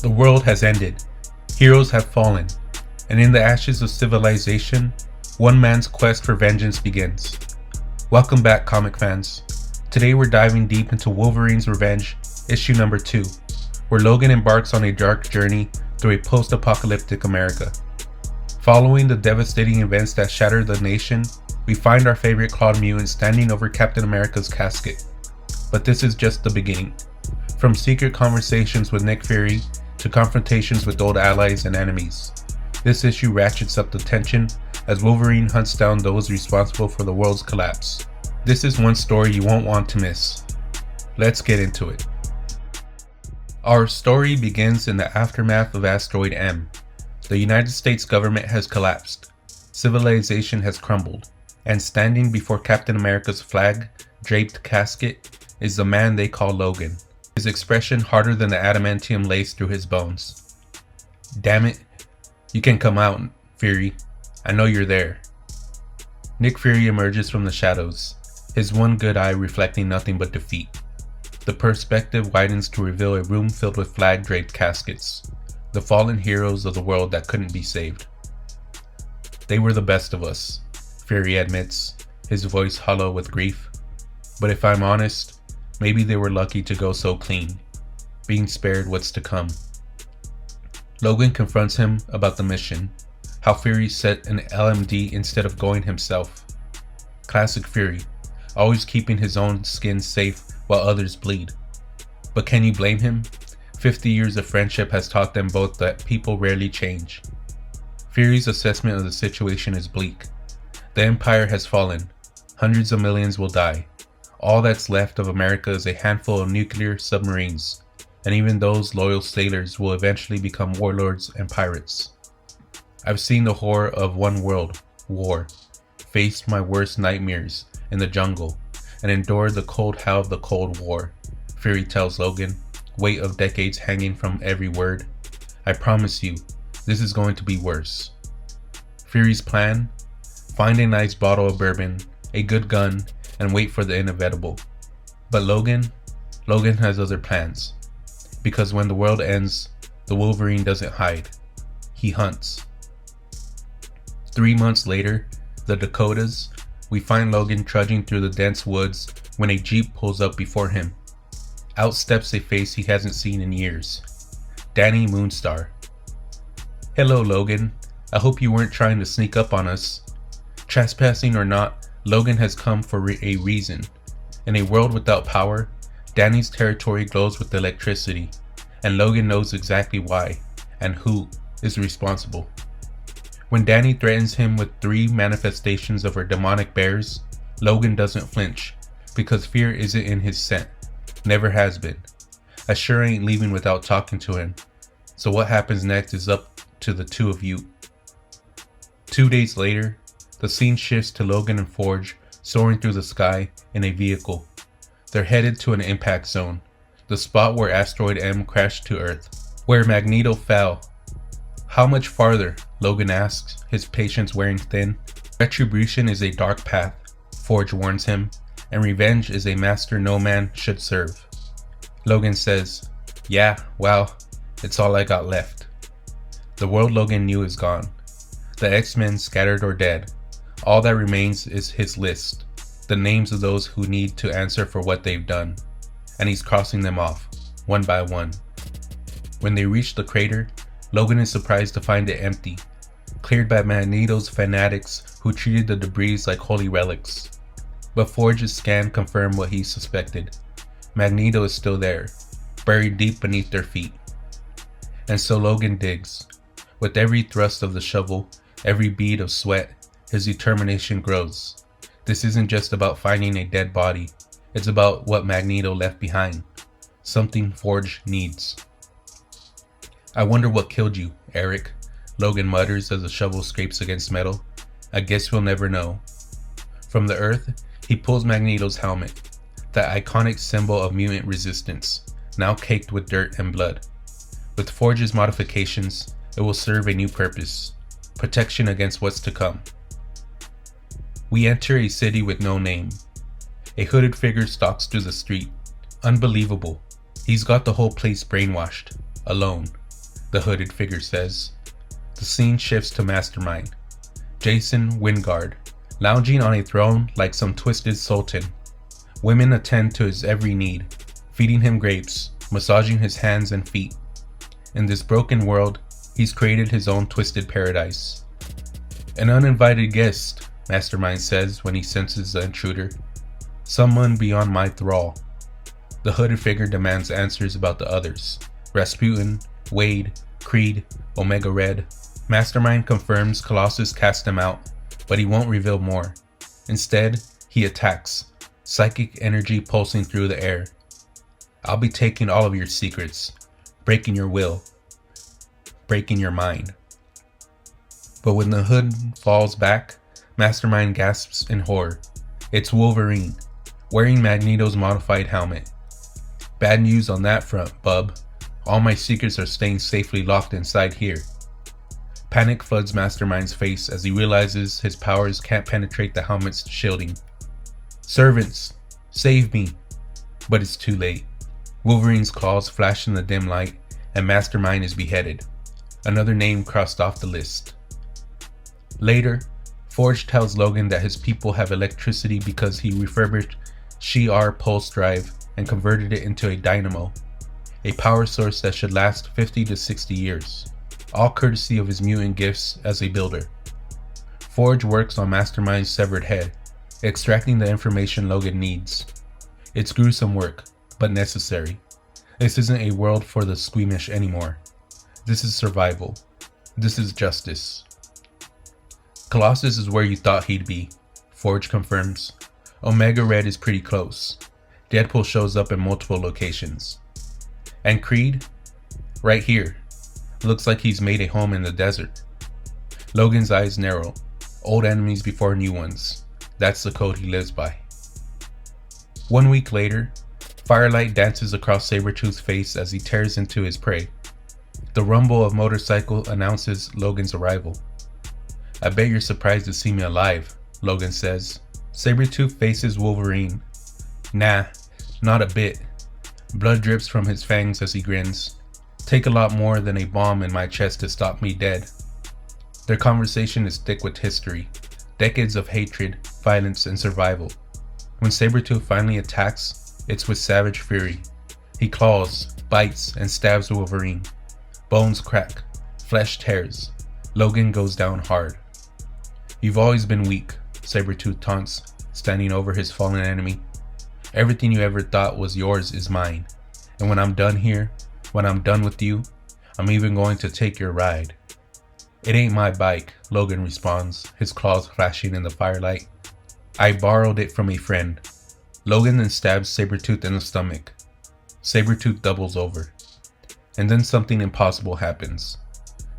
The world has ended. Heroes have fallen. And in the ashes of civilization, one man's quest for vengeance begins. Welcome back, comic fans. Today we're diving deep into Wolverine's Revenge, issue number 2, where Logan embarks on a dark journey through a post-apocalyptic America. Following the devastating events that shattered the nation, we find our favorite clawed mutant standing over Captain America's casket. But this is just the beginning. From secret conversations with Nick Fury to confrontations with old allies and enemies, this issue ratchets up the tension as Wolverine hunts down those responsible for the world's collapse. This is one story you won't want to miss. Let's get into it. Our story begins in the aftermath of Asteroid M. The United States government has collapsed, civilization has crumbled, and standing before Captain America's flag-draped casket is the man they call Logan, his expression harder than the adamantium laced through his bones. "Damn it, you can come out, Fury. I know you're there." Nick Fury emerges from the shadows, his one good eye reflecting nothing but defeat. The perspective widens to reveal a room filled with flag-draped caskets, the fallen heroes of the world that couldn't be saved. "They were the best of us," Fury admits, his voice hollow with grief. "But if I'm honest, maybe they were lucky to go so clean, being spared what's to come." Logan confronts him about the mission, how Fury set an LMD instead of going himself. Classic Fury, always keeping his own skin safe while others bleed. But can you blame him? 50 years of friendship has taught them both that people rarely change. Fury's assessment of the situation is bleak. The Empire has fallen. Hundreds of millions will die. All that's left of America is a handful of nuclear submarines, and even those loyal sailors will eventually become warlords and pirates. "I've seen the horror of one world, war, faced my worst nightmares in the jungle, and endured the cold hell of the Cold War," Fury tells Logan, weight of decades hanging from every word. "I promise you, this is going to be worse." Fury's plan? Find a nice bottle of bourbon, a good gun, and wait for the inevitable. But Logan has other plans. Because when the world ends, the Wolverine doesn't hide. He hunts. 3 months later, the Dakotas, we find Logan trudging through the dense woods when a Jeep pulls up before him. Out steps a face he hasn't seen in years. Danny Moonstar. "Hello, Logan. I hope you weren't trying to sneak up on us." Trespassing or not, Logan has come for a reason. In a world without power, Danny's territory glows with electricity, and Logan knows exactly why and who is responsible. When Danny threatens him with 3 manifestations of her demonic bears, Logan doesn't flinch, because fear isn't in his scent, never has been. I sure ain't leaving without talking to him, so what happens next is up to the two of you. 2 days later, the scene shifts to Logan and Forge soaring through the sky in a vehicle. They're headed to an impact zone, the spot where Asteroid M crashed to Earth, where Magneto fell. "How much farther?" Logan asks, his patience wearing thin. "Retribution is a dark path," Forge warns him, "and revenge is a master no man should serve." Logan says, "Yeah, well, it's all I got left." The world Logan knew is gone. The X-Men scattered or dead. All that remains is his list, the names of those who need to answer for what they've done, and he's crossing them off, one by one. When they reach the crater, Logan is surprised to find it empty, cleared by Magneto's fanatics who treated the debris like holy relics. But Forge's scan confirmed what he suspected. Magneto is still there, buried deep beneath their feet. And so Logan digs. With every thrust of the shovel, every bead of sweat, his determination grows. This isn't just about finding a dead body, it's about what Magneto left behind. Something Forge needs. "I wonder what killed you, Eric," Logan mutters as the shovel scrapes against metal. "I guess we'll never know." From the earth, he pulls Magneto's helmet, that iconic symbol of mutant resistance, now caked with dirt and blood. With Forge's modifications, it will serve a new purpose: protection against what's to come. We enter a city with no name. A hooded figure stalks through the street. Unbelievable. He's got the whole place brainwashed. Alone. the hooded figure says. The scene shifts to Mastermind, Jason Wingard, lounging on a throne like some twisted sultan. Women attend to his every need, feeding him grapes, massaging his hands and feet. In this broken world, he's created his own twisted paradise. An uninvited guest, Mastermind says when he senses the intruder. Someone beyond my thrall. The hooded figure demands answers about the others. Rasputin, Wade, Creed, Omega Red. Mastermind confirms Colossus cast him out, but he won't reveal more. Instead, he attacks, psychic energy pulsing through the air. I'll be taking all of your secrets, breaking your will, breaking your mind. But when the hood falls back, Mastermind gasps in horror. It's Wolverine, wearing Magneto's modified helmet. Bad news on that front, bub. All my secrets are staying safely locked inside here. Panic floods Mastermind's face as he realizes his powers can't penetrate the helmet's shielding. Servants, save me! But it's too late. Wolverine's claws flash in the dim light, and Mastermind is beheaded. Another name crossed off the list. Later, Forge tells Logan that his people have electricity because he refurbished Shi'ar pulse drive and converted it into a dynamo, a power source that should last 50 to 60 years, all courtesy of his mutant gifts as a builder. Forge works on Mastermind's severed head, extracting the information Logan needs. It's gruesome work, but necessary. This isn't a world for the squeamish anymore. This is survival. This is justice. Colossus is where you thought he'd be, Forge confirms. Omega Red is pretty close. Deadpool shows up in multiple locations. And Creed? Right here. Looks like he's made a home in the desert. Logan's eyes narrow. Old enemies before new ones. That's the code he lives by. 1 week later, firelight dances across Sabretooth's face as he tears into his prey. The rumble of motorcycle announces Logan's arrival. I bet you're surprised to see me alive, Logan says. Sabretooth faces Wolverine. Nah, not a bit. Blood drips from his fangs as he grins. Take a lot more than a bomb in my chest to stop me dead. Their conversation is thick with history. Decades of hatred, violence, and survival. When Sabretooth finally attacks, it's with savage fury. He claws, bites, and stabs Wolverine. Bones crack, flesh tears. Logan goes down hard. You've always been weak, Sabretooth taunts, standing over his fallen enemy. Everything you ever thought was yours is mine. And when I'm done here, when I'm done with you, I'm even going to take your ride. It ain't my bike, Logan responds, his claws flashing in the firelight. I borrowed it from a friend. Logan then stabs Sabretooth in the stomach. Sabretooth doubles over. And then something impossible happens.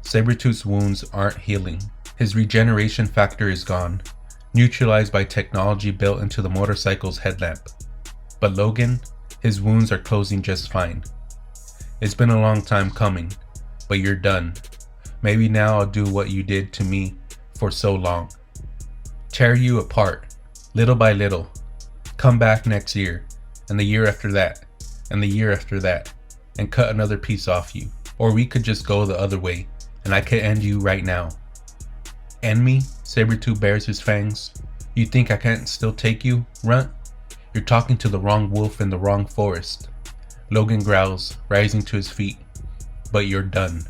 Sabretooth's wounds aren't healing. His regeneration factor is gone, neutralized by technology built into the motorcycle's headlamp. But Logan, his wounds are closing just fine. It's been a long time coming, but you're done. Maybe now I'll do what you did to me for so long. Tear you apart, little by little. Come back next year, and the year after that, and the year after that, and cut another piece off you. Or we could just go the other way, and I could end you right now. End me? Sabretooth bares his fangs. You think I can't still take you, runt? You're talking to the wrong wolf in the wrong forest. Logan growls, rising to his feet. But you're done.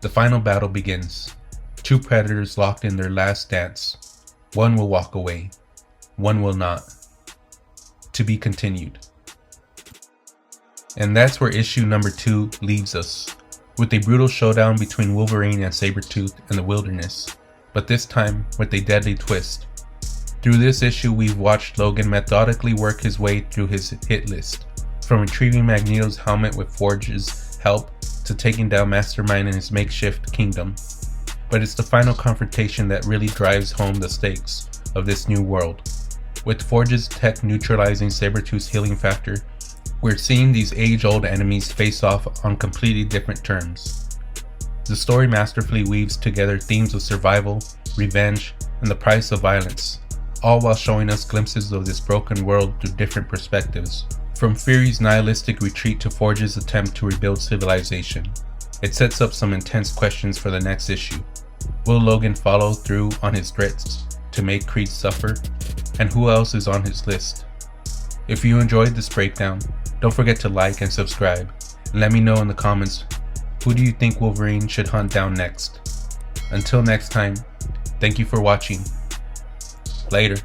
The final battle begins. Two predators locked in their last dance. One will walk away. One will not. To be continued. And that's where issue number 2 leaves us, with a brutal showdown between Wolverine and Sabretooth in the wilderness, but this time with a deadly twist. Through this issue, we've watched Logan methodically work his way through his hit list, from retrieving Magneto's helmet with Forge's help to taking down Mastermind in his makeshift kingdom. But it's the final confrontation that really drives home the stakes of this new world. With Forge's tech neutralizing Sabretooth's healing factor, we're seeing these age-old enemies face off on completely different terms. The story masterfully weaves together themes of survival, revenge, and the price of violence, all while showing us glimpses of this broken world through different perspectives, from Fury's nihilistic retreat to Forge's attempt to rebuild civilization. It sets up some intense questions for the next issue. Will Logan follow through on his threats to make Creed suffer? And who else is on his list? If you enjoyed this breakdown, don't forget to like and subscribe, and let me know in the comments, who do you think Wolverine should hunt down next? Until next time, thank you for watching. Later.